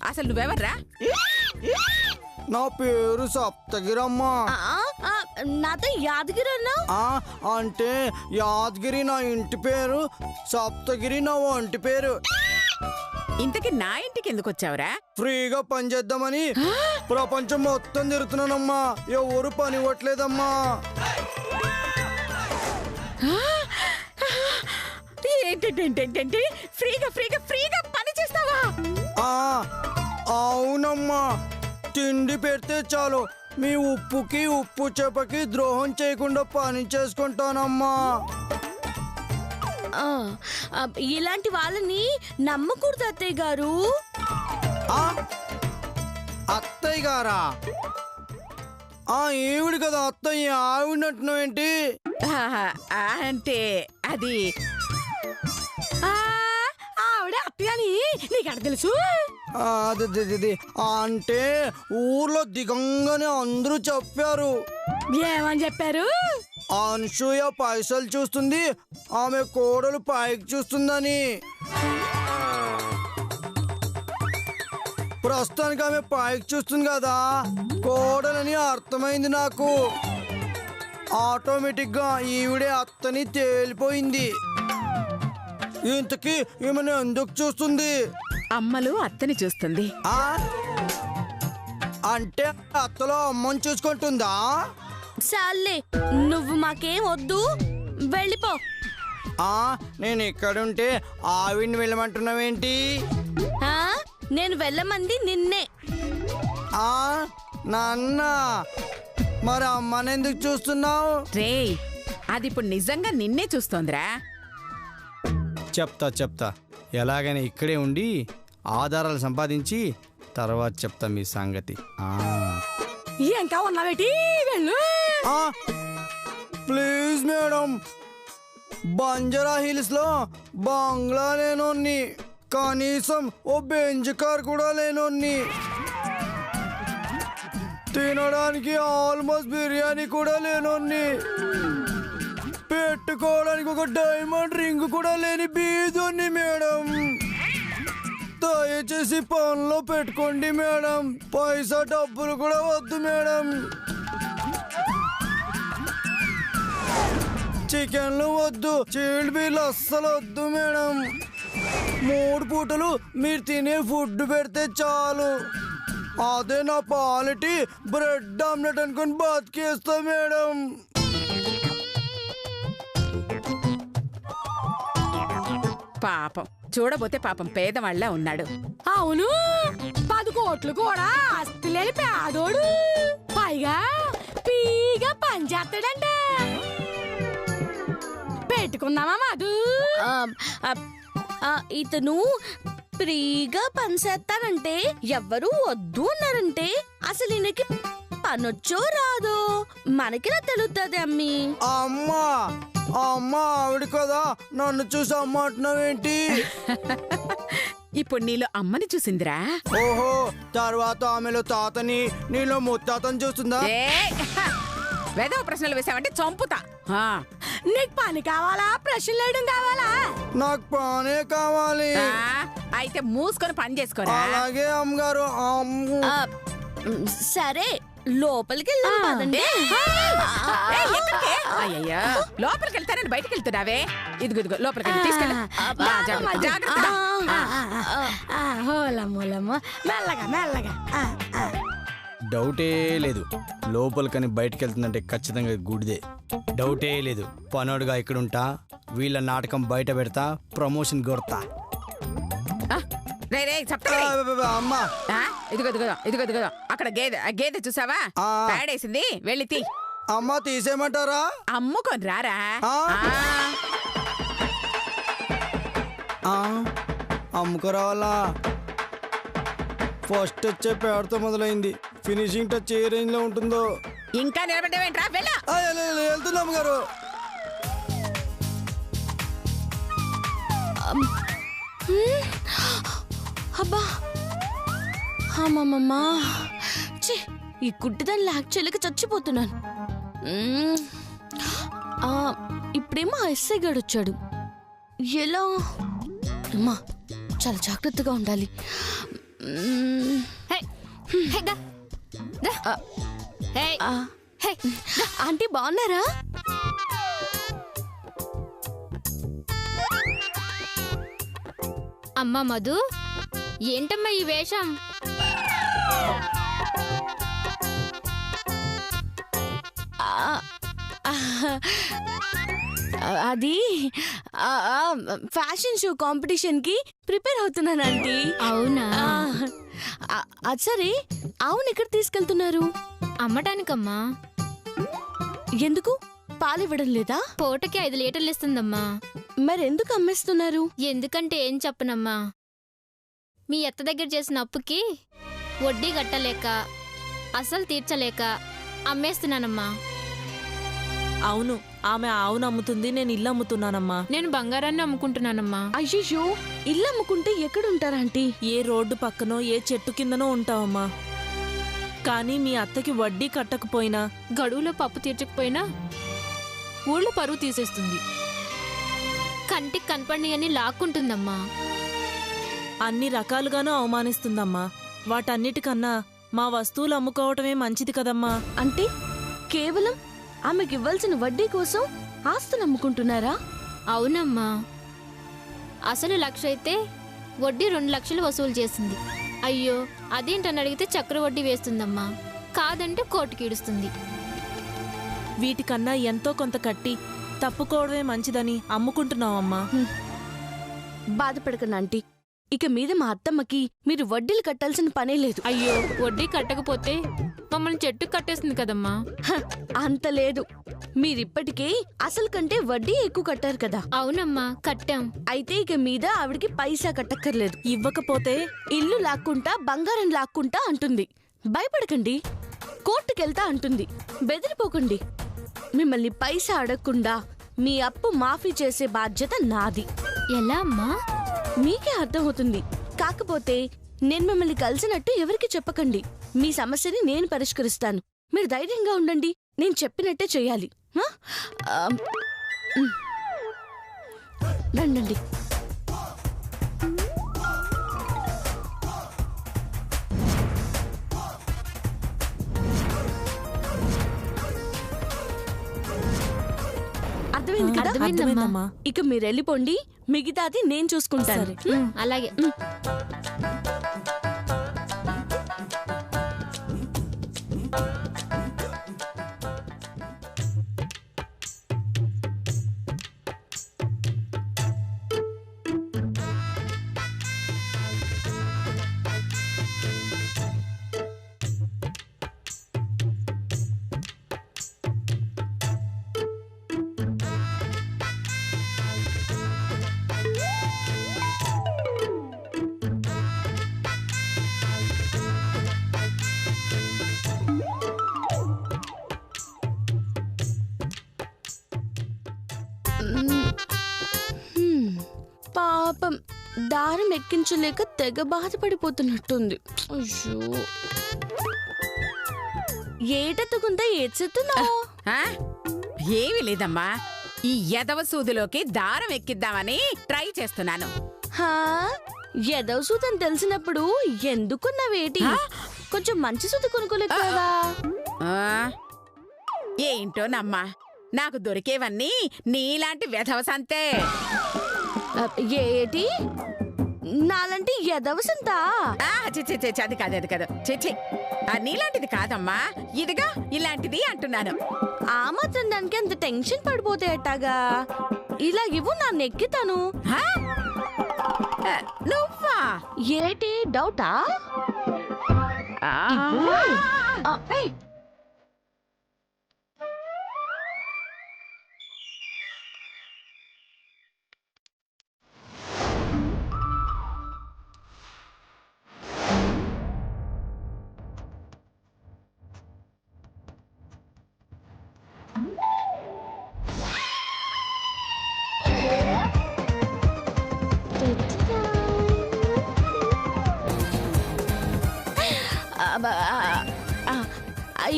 అసలు నువ్వెవర్రా? నా పేరు సప్తగిరమ్మా. నాతో యాదగిరి అన్నా? అంటే యాదగిరి నా ఇంటి పేరు, సప్తగిరి నా ఒంటి పేరు. ఇంతకీ నా ఇంటికి ఎందుకు వచ్చావురా? ఫ్రీగా పని చేద్దామని ప్రపంచం మొత్తం తిరుగుతున్నానమ్మా. ఎవరు పని ఇవ్వట్లేదమ్మా. ఏంటంటే ఫ్రీగా ఫ్రీగా ఫ్రీగా పని చేస్తావా? అవునమ్మా. తిండి పెడితే చాలు మీ ఉప్పుకి ఉప్పు చేపకి ద్రోహం చేయకుండా పని చేసుకుంటానమ్మా. ఇలాంటి వాళ్ళని నమ్మకూడదు అత్తయ్య గారు. అత్తయ్య గారా? ఈవిడ కదా అత్తయ్య. ఆవిడంటున్నావు ఏంటి? అంటే అది ఆవిడ అత్తగాని నీకు తెలుసు. అది అంటే ఊర్లో దిగంగానే అందరూ చెప్పారు. ఏమని చెప్పారు? అనసూయ పైసలు చూస్తుంది, ఆమె కోడలు పైకి చూస్తుందని. ప్రస్తుతానికి ఆమె పైకి చూస్తుంది కదా, కోడలని అర్థమైంది నాకు. ఆటోమేటిక్ గా ఈవిడే అత్తని తేలిపోయింది. ఇంతకీ ఈమెను ఎందుకు చూస్తుంది? అమ్మలు అత్తని చూస్తుంది. అంటే అత్తలో అమ్మని చూసుకుంటుందా? సాల్లే, నువ్వు మాకేం వద్దు, వెళ్ళిపో. నేను ఇక్కడుంటే ఆవిడ్ని వెళ్ళమంటున్నావేంటి? నేను వెళ్ళమంది నిన్నే. నాన్న, మరి అమ్మని ఎందుకు చూస్తున్నావు? రే, అది ఇప్పుడు నిజంగా నిన్నే చూస్తోందిరా. చెప్తా ఎలాగైనా ఇక్కడే ఉండి ఆధారాలు సంపాదించి తర్వాత చెప్తా మీ సంగతి. ఇంకా ఉన్నావేటి? వెళ్ళు. ప్లీజ్ మేడం, బంజారా హిల్స్ లో బంగ్లా లేనోన్ని, కనీసం ఓ బెంచ్ కార్ కూడా లేనోన్ని, తినడానికి ఆల్మోస్ట్ బిర్యానీ కూడా లేనోన్ని, పెట్టుకోవడానికి ఒక డైమండ్ రింగ్ కూడా లేని బీదోన్ని మేడం. దయచేసి పనిలో పెట్టుకోండి మేడం. పైసా డబ్బులు కూడా వద్దు మేడం. చికెన్లు వద్దు, చీల్డ్ బిల్ అస్సలు వద్దు మేడం. 3 పూటలు మీరు తినే ఫుడ్ పెడితే చాలు. అదే నా పాలిటీ బ్రెడ్ ఆమ్లెట్ అనుకుని బతికేస్తా మేడం. పాపం, చూడబోతే పాపం పేదవాళ్ళ ఉన్నాడు. అవును, 10 కోట్లు కూడా ఆస్తి లేని పేదోడు. పైగా పీగా పని చేస్తాడంట. పెట్టుకుందామా మధు? ఇతను ఫ్రీగా పని చేస్తానంటే ఎవ్వరూ వద్దు అన్నారంటే అసలు ఈయనకి పనొచ్చో రాదో మనకిలా తెలుస్తుంది. అమ్మి అమ్మా ఆవిడ కదా, నన్ను చూసి అమ్మ అంటున్నావేంటి? ఇప్పుడు నీలో అమ్మని చూసిందిరా. ఓహో, తర్వాత ఆమెలో తాతని, నీలో ముత్తాతని చూస్తుందా? వేదవ ప్రశ్నలు వేసావంటే చంపుతా. నీకు పని కావాలా, ప్రశ్నలు వేయడం కావాలా? నాకు పనే కావాలి. అయితే మూసుకొని పని చేసుకోరా. అలాగే అమ్మగారు. సరే, లోపలికి వెళ్దాం. అయ్యా, లోపలికి వెళ్తానని బయటకు వెళ్తున్నావే. ఇదిగో లోపలికి తీసుకెళ్ళి మెల్లగా మెల్లగా. డౌటే లేదు, లోపలికని బయటకు వెళ్తుందంటే ఖచ్చితంగా గుడిదే. డౌటే లేదు. పనోడుగా ఇక్కడుంటా, వీళ్ళ నాటకం బయట పెడతా, ప్రమోషన్ కొడతా. అమ్మా, ఇదిగో అక్కడ గేదె చూసావా? పేడేసింది, వెళ్ళి తీ. అమ్మా, తీసేయమంటారా? అమ్ముకొని రారా. అమ్ముకురావాలా? ఫస్ట్ వచ్చే పేడతో మొదలైంది, ఫినిషింగ్ టచ్ ఏ రేంజ్ లో ఉంటుందో. ఇంకా నిలబడ్డావేంట్రా? వెళ్తున్నా అమ్మగారు. అబ్బా, అమ్మమ్మమ్మా, ఈ గుడ్డిదాన్ని లాక్చెల్లికి చచ్చిపోతున్నాను. ఇప్పుడేమో ఎస్ఐ గారు వచ్చాడు. ఎలా? అమ్మా, చాలా జాగ్రత్తగా ఉండాలి. హే, హే, దా. దా. హే, హే, దా. ఆంటీ బాగున్నారా? అమ్మా మధు, ఏంటమ్మా ఈ వేషం? అది ఫ్యాషన్ షో కాంపిటీషన్ కి ప్రిపేర్ అవుతున్నాను ఆంటీ. అవునా? అది సరే, అవును ఎక్కడ తీసుకెళ్తున్నారు? అమ్మటానికమ్మా. ఎందుకు పాలు ఇవ్వడం లేదా? పూటకి 5 లీటర్లు ఇస్తుందమ్మా. మరెందుకు అమ్మేస్తున్నారు? ఎందుకంటే ఏం చెప్పనమ్మా, మీ అత్త దగ్గర చేసిన అప్పుకి వడ్డీ కట్టలేక అసలు తీర్చలేక అమ్మేస్తున్నానమ్మా. అవును, ఆమె ఆవును అమ్ముతుంది, నేను ఇల్లు అమ్ముతున్నానమ్మా. నేను బంగారాన్ని అమ్ముకుంటున్నానమ్మా. అయ్యో, ఇల్లు అమ్ముకుంటే ఎక్కడుంటారా ఆంటీ? ఏ రోడ్డు పక్కనో ఏ చెట్టు కిందనో ఉంటావమ్మా. కానీ మీ అత్తకి వడ్డీ కట్టకపోయినా, గడువులో పప్పు తీర్చకపోయినా ఊళ్ళో పరువు తీసేస్తుంది. కంటికి కనపడిని అని లాక్కుంటుందమ్మా. అన్ని రకాలుగానూ అవమానిస్తుందమ్మా. వాటన్నిటికన్నా మా వస్తువులు అమ్ముకోవటమే మంచిది కదమ్మా. అంటే కేవలం ఆమెకి ఇవ్వాల్సిన వడ్డీ కోసం ఆస్తులు అమ్ముకుంటున్నారా? అవునమ్మా, అసలు 1,00,000 అయితే వడ్డీ 2 లక్షలు వసూలు చేసింది. అయ్యో, అదేంటని అడిగితే చక్రవడ్డీ వేస్తుందమ్మా. కాదంటే కోర్టుకి ఈడుస్తుంది. వీటికన్నా ఎంతో కొంత కట్టి తప్పుకోవడమే మంచిదని అమ్ముకుంటున్నావమ్మా. బాధపడకండి ఆంటీ, ఇక మీద మా అత్తమ్మకి మీరు వడ్డీలు కట్టాల్సిన పనే లేదు. అయ్యో, వడ్డీ కట్టకపోతే మమ్మల్ని చెట్టు కట్టేస్తుంది కదమ్మా. అంత లేదు, మీరిప్పటికే అసలు కంటే వడ్డీ ఎక్కువ కట్టారు కదా. అవునమ్మా, కట్టాం. అయితే ఇక మీద ఆవిడికి పైసా కట్టక్కర్లేదు. ఇవ్వకపోతే ఇల్లు లాక్కుంటా బంగారం లాక్కుంటా అంటుంది. భయపడకండి, కోర్టుకెళ్తా అంటుంది. బెదిరిపోకండి. మిమ్మల్ని పైసా అడగకుండా మీ అప్పు మాఫీ చేసే బాధ్యత నాది. ఎలా అమ్మా? మీకే అర్థమవుతుంది. కాకపోతే నేను మిమ్మల్ని కలిసినట్టు ఎవరికి చెప్పకండి. మీ సమస్యని నేను పరిష్కరిస్తాను. మీరు ధైర్యంగా ఉండండి. నేను చెప్పినట్టే చెయ్యాలి. రండి. అర్థమైంది కదా? అర్థమైందమ్మా. ఇక మీరు వెళ్ళిపోండి, మిగతాది నేను చూసుకుంటాను. అలాగే. పాపం దారం ఎక్కించలేక తెగ బాధపడిపోతున్నట్టుంది. అయ్యో, ఏటెత్తుకుందా ఏడ్చెత్తున్నావు? ఏమీ లేదమ్మా, ఈ ఎదవ సూదిలోకి దారం ఎక్కిద్దామని ట్రై చేస్తున్నాను. ఎదవ సూదని తెలిసినప్పుడు ఎందుకున్నావేటి? కొంచెం మంచి సూది కొనుక్కోలేదు కదా? ఏంటోనమ్మా, నాకు దొరికేవన్నీ నీలాంటి వెధవసంతే. ఏటి నాలంటి ఎదవసంతా? అది కాదు చిచి, నీలాంటిది కాదమ్మా, ఇదిగా ఇలాంటిది అంటున్నాను. ఆ మాత్రం దానికి అంత టెన్షన్ పడిపోతే ఎట్టాగా? ఇలా ఇవ్వు, నా నెక్కితాను. నువ్వా? ఏటి డౌటా?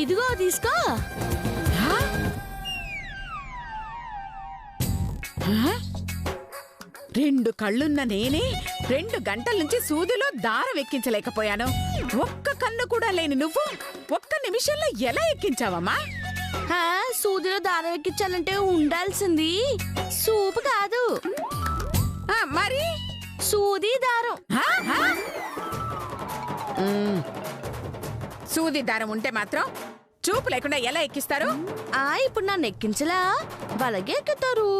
ఇదిగో తీసుకో. 2 కళ్ళున్న నేనే 2 గంటల నుంచి సూదిలో దారం ఎక్కించలేకపోయాను. ఒక్క కన్ను కూడా లేని నువ్వు ఒక్క నిమిషంలో ఎలా ఎక్కించావమ్మా? సూదిలో దారం ఎక్కించాలంటే ఉండాల్సింది సూపు కాదు, మరి సూది దారం. సూది దారం ఉంటే మాత్రం చూపు లేకుండా ఎలా ఎక్కిస్తారు? ఇప్పుడు నన్ను ఎక్కించలా వాళ్ళగే ఎక్కుతారు.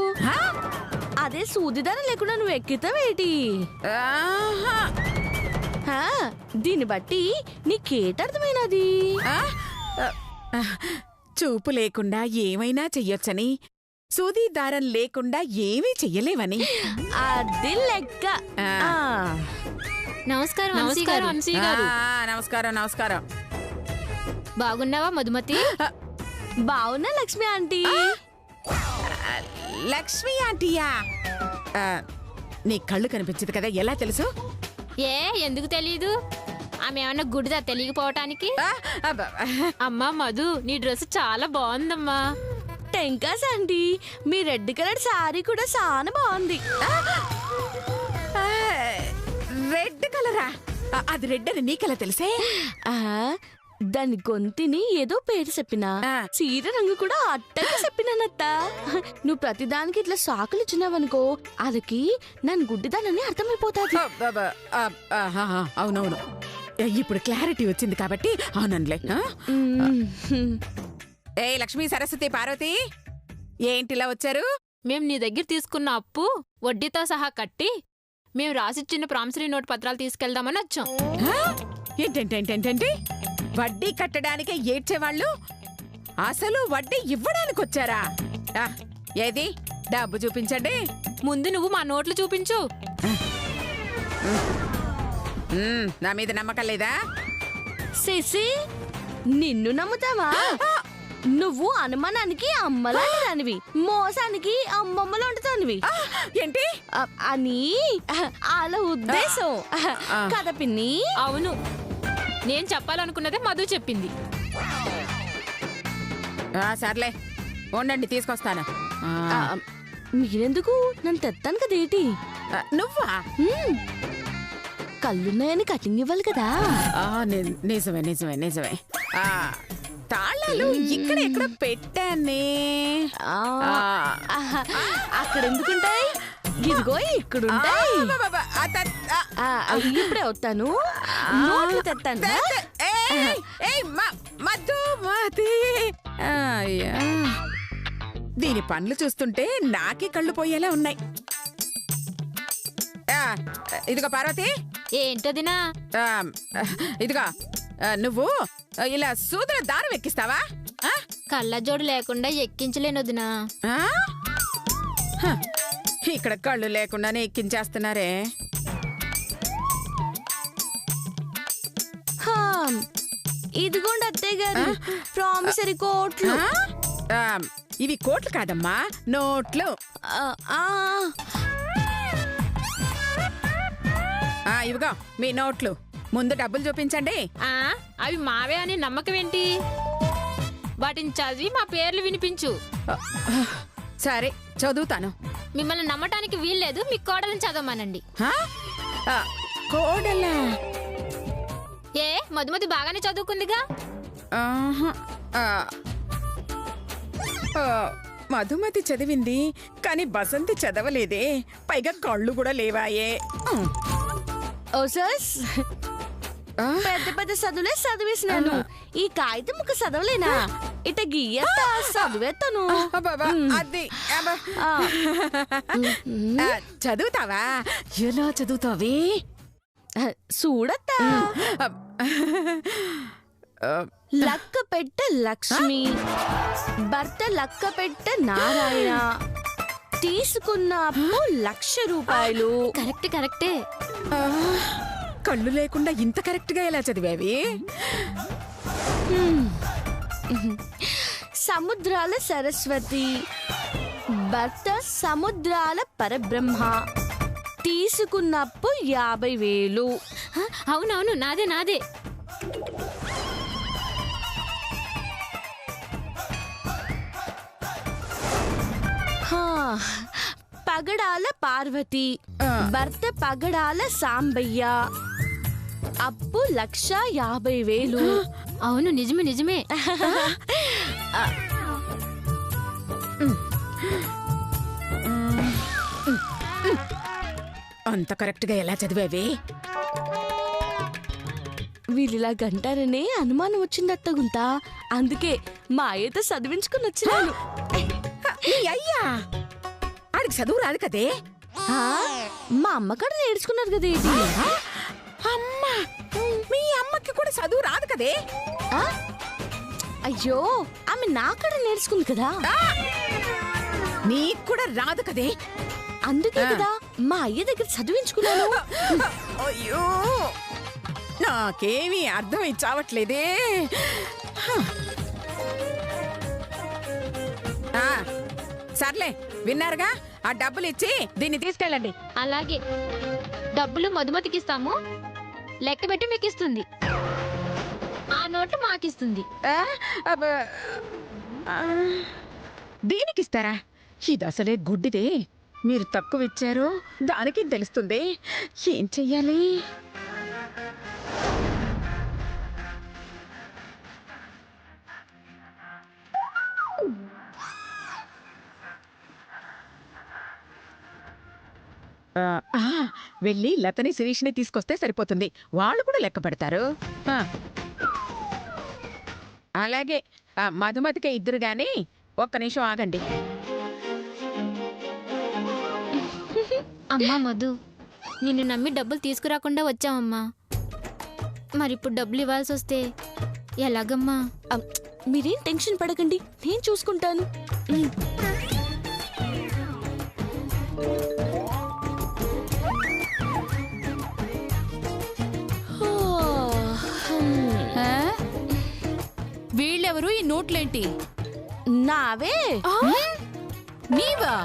అదే సూది దారం లేకుండా నువ్వు ఎక్కితావేటి? దీన్ని బట్టి నీకేటర్థమైనది? చూపు లేకుండా ఏమైనా చెయ్యొచ్చని, సూది దారం లేకుండా ఏమీ చెయ్యలేవని. అది లెక్క. నమస్కారం వంశీ గారు. నమస్కారం నమస్కారం. బాగున్నావా మధుమతి? బావున్నా లక్ష్మి ఆంటీ. లక్ష్మి ఆంటీయా? నీ కళ్ళు కనిపించదు కదా, ఎలా తెలుసు? ఎందుకు తెలీదు? ఆమె ఏమన్నా గుడిదా తెలియకపోవటానికి? అమ్మా మధు, నీ డ్రెస్ చాలా బాగుందమ్మా. టెంకాస్ ఆంటీ, మీ రెడ్ కలర్ సారీ కూడా చాలా బాగుంది. రెడ్ కలరా? అది రెడ్ అని నీకెలా తెలిసే? దాని గొంతిని ఏదో పేరు చెప్పినా, చీర రంగు కూడా అట్టగా చెప్పినానత్త. నువ్వు ప్రతిదానికి ఇట్లా సాకులు ఇచ్చినావనుకో, అదికి నన్ను గుడ్డిదానని అర్థమైపోతాది. అవునవును, ఇప్పుడు క్లారిటీ వచ్చింది కాబట్టి అవుననులే. ఏ లక్ష్మీ, సరస్వతి, పార్వతి, ఏంటిలా వచ్చారు? మేం నీ దగ్గర తీసుకున్న అప్పు వడ్డీతో సహా కట్టి మేము రాసిచ్చిన ప్రామిసరీ నోట్ పత్రాలు తీసుకెళ్దామని వచ్చాం. ఏంటంటే వడ్డీ కట్టడానికే ఏడ్చేవాళ్ళు అసలు వడ్డీ ఇవ్వడానికి వచ్చారా? ఏది డబ్బు చూపించండి. ముందు నువ్వు మా నోట్లు చూపించు. నా మీద నమ్మకం లేదా? శశి, నిన్ను నమ్ముతావా? నువ్వు అనుమానానికి అమ్మలాంటి దానివి, మోసానికి అమ్మమ్మలు వండుతానివి. ఏంటి అని అలా ఉద్దేశం కదా పిన్ని? అవును, నేను చెప్పాలనుకున్నదే మధు చెప్పింది. సర్లే ఉండండి, తీసుకొస్తాను. మీరెందుకు? నన్ను తెత్తాను కదేటి? నువ్వా? కళ్ళున్నాయని కటింగ్ ఇవ్వాలి కదా. నిజమే నిజమే నిజమే. తాళాలు ఇక్కడ ఎక్కడ పెట్టానే? అక్కడ ఎందుకుంటాయి? ఇదిగో ఇక్కడుంటాయి. ఇప్పుడే వస్తాను, నోట్లు తెత్తాను. దీని పనులు చూస్తుంటే నాకే కళ్ళు పోయేలా ఉన్నాయి. ఇదిగో పార్వతి. ఏంటదినా? ఇదిగో నువ్వు ఇలా సూదుల దారం ఎక్కిస్తావా? కళ్ళజోడు లేకుండా ఎక్కించలేనొదినా. ఇక్కడ కళ్ళు లేకుండానే ఎక్కించేస్తున్నారే. ఇదిగోండి అత్తయ్య గారు, ప్రామిసరీ కోట్లు. ఇవి కోట్లు కాదమ్మా, నోట్లు. ఇవిగో మీ నోట్లు. ముందు డబ్బులు చూపించండి. అవి మావే అని నమ్మకం ఏంటి? వాటిని చదివి మా పేర్లు వినిపించు. సరే చదువుతాను. మిమ్మల్ని నమ్మటానికి వీల్లేదు, మీ కోడలను చదవమానండి. కోడలా? మధుమతి బాగానే చదువుకుందిగా. మధుమతి చదివింది కానీ బసంతి చదవలేదే, పైగా కళ్ళు కూడా లేవాయే. పెద్ద పెద్ద చదువులే చదివేసినాను, ఈ కాగితం ముక్క చదవలేనా? ఇట గీయత్తా చదివేస్తాను. అది చదువుతావా? ఎలా చదువుతావే? చూడత్తా. లక్క పెట్ట లక్ష్మి, భర్త లక్క పెట్ట నారాయణ, తీసుకున్న అప్పు 1,00,000 రూపాయలు. కరెక్టే. కళ్ళు లేకుండా ఇంత కరెక్ట్ గా ఎలా చదివావి? సముద్రాల సరస్వతి, భర్త సముద్రాల పరబ్రహ్మ, తీసుకున్నప్పు 50,000. అవునవును, నాదే. పగడాల పార్వతి, భర్త పగడాల సాంబయ్య, అప్పు 1,50,000. అవును, నిజమే నిజమే. అంత కరెక్ట్ గా ఎలా చదివేవి? వీళ్ళిలా గంటారనే అనుమానం వచ్చింది అత్తగుంత. అందుకే మా అయ్యతో చదివించుకుని వచ్చినాను. నీ అయ్యా ఆడికి చదువు రాదు కదే. ఆ, మా అమ్మకాడ నేర్చుకున్నారు కదా ఇది. అమ్మా, మీ అమ్మకి కూడా చదువు రాదు కదే. ఆ? అయ్యో, ఆమె నాకాడ నేర్చుకుంది కదా. నీకు కూడా రాదు కదే. అందుకే కదా మా అయ్య దగ్గర చదివించుకున్నాను. అయ్యో, నాకేమీ అర్థం చావట్లేదే. సర్లే, విన్నారుగా, ఆ డబ్బులు ఇచ్చి దీన్ని తీసుకెళ్ళండి. అలాగే, డబ్బులు మధుమతికిస్తాము, లెక్క పెట్టి మీకు ఇస్తుంది. ఆ నోట్లు మాకిస్తుంది. దీనికిస్తారా? ఇది అసలే గుడ్డిదే. మీరు తక్కువ ఇచ్చారు, దానికి తెలుస్తుంది. ఏం చెయ్యాలి? వెళ్ళి లతని శిరీష్ని తీసుకొస్తే సరిపోతుంది. వాళ్ళు కూడా లెక్క పెడతారు. అలాగే, మధుమతికే ఇద్దరు గాని ఒక్క నిమిషం ఆగండి. అమ్మా మధు, నిన్ను నమ్మి డబ్బులు తీసుకురాకుండా వచ్చామమ్మా. మరిప్పుడు డబ్బులు ఇవ్వాల్సి వస్తే ఎలాగమ్మా? మీరేం టెన్షన్ పడకండి, నేను చూసుకుంటాను. వీళ్ళెవరు? ఈ నోట్లేంటి? నావే. నీవా?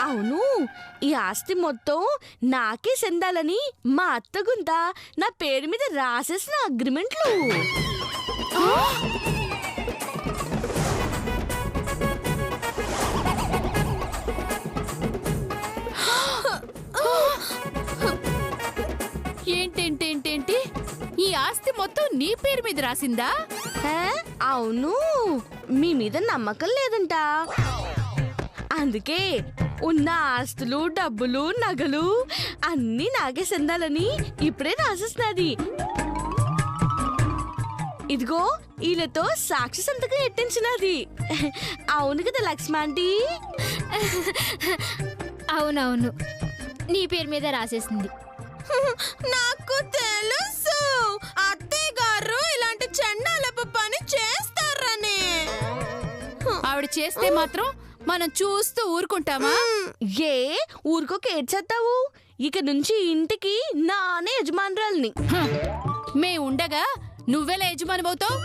అవును, ఈ ఆస్తి మొత్తం నాకే చెందాలని మా అత్తగుంత నా పేరు మీద రాసేసిన అగ్రిమెంట్లు. ఏంటేంటేంటేంటి? ఈ ఆస్తి మొత్తం నీ పేరు మీద రాసిందా? అవును, మీ మీద నమ్మకం లేదంట. అందుకే ఉన్న ఆస్తులు, డబ్బులు, నగలు అన్నీ నాకే చెందాలని ఇప్పుడే రాసేసినది. ఇదిగో వీళ్ళతో సాక్షి సంతకం ఎట్టించినది. అవును కదా లక్ష్మాంటి? అవునవును, నీ పేరు మీద రాసేసింది. నాకు తెలుసు అత్తయ్య గారు ఇలాంటి చెండాలపు పని చేస్తారని. ఆవిడ చేస్తే మాత్రం మనం చూస్తూ ఊరుకుంటామా? ఏ ఊరుకోక ఏడ్చేస్తావు? ఇక నుంచి ఇంటికి నానే యజమానురాల్ని. మే ఉండగా నువ్వెలా యజమానివవుతావు?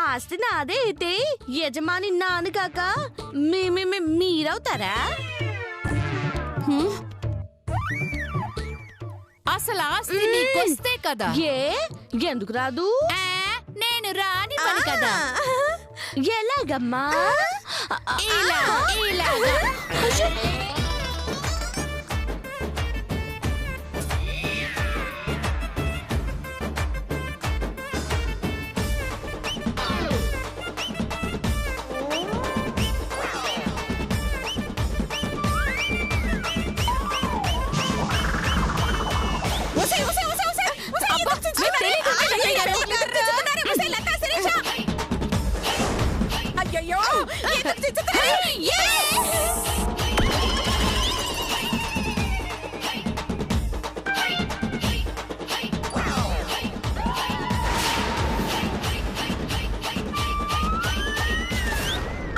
ఆస్తి నాదే అయితే యజమాని నాను కాక మీరవుతారా? అసలు ఆస్తి నీకొస్తే కదా. ఏ ఎందుకు రాదు? నేను రాని పని కదా. ఎలాగమ్మా? ఇలాగా. అయ్యయ్యో,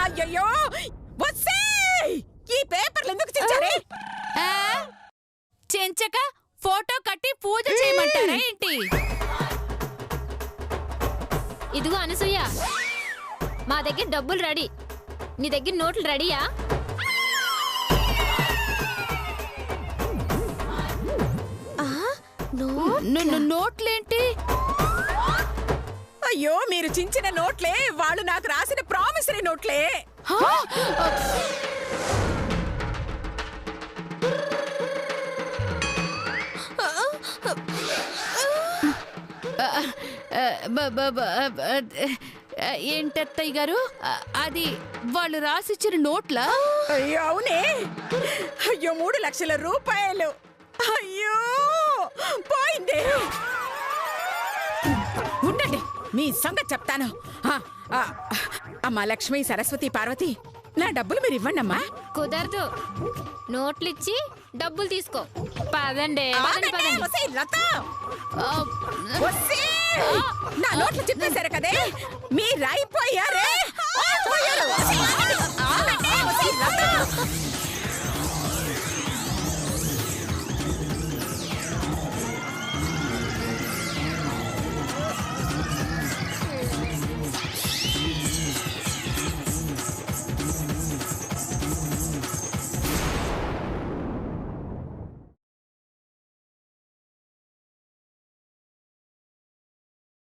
అయ్యయ్యో, ఈ పేపర్లు ఎందుకు చించారే? చెంచక ఫోటో కట్టి పూజ చేయమంటారా ఏంటి? ఇదిగో అనసూయ, మా దగ్గర డబ్బులు రెడీ, నీ దగ్గర నోట్లు రెడీయా? నోట్లేంటి? అయ్యో, మీరు చించిన నోట్లే వాళ్ళు నాకు రాసిన ప్రామిసరీ నోట్లే. ఏంటత్తయ్య గారు అది వాళ్ళు రాసిచ్చిన నోట్లా? అయ్యో అవునే. అయ్యో 3 లక్షల రూపాయలు. అయ్యో పోయింది. ఉండండి, మీ సంగతి చెప్తాను. అమ్మా లక్ష్మి, సరస్వతి, పార్వతి, నా డబ్బులు మీరు ఇవ్వండి అమ్మా. కుదరదు. నోట్లు ఇచ్చి డబ్బులు తీసుకో. పదండి పదండి పదండి. ఒసేయ్ లత, ఒసేయ్, నా నోట్లు చెప్పేశారు కదే, మీరు అయిపోయారే. ఒసేయ్ లత.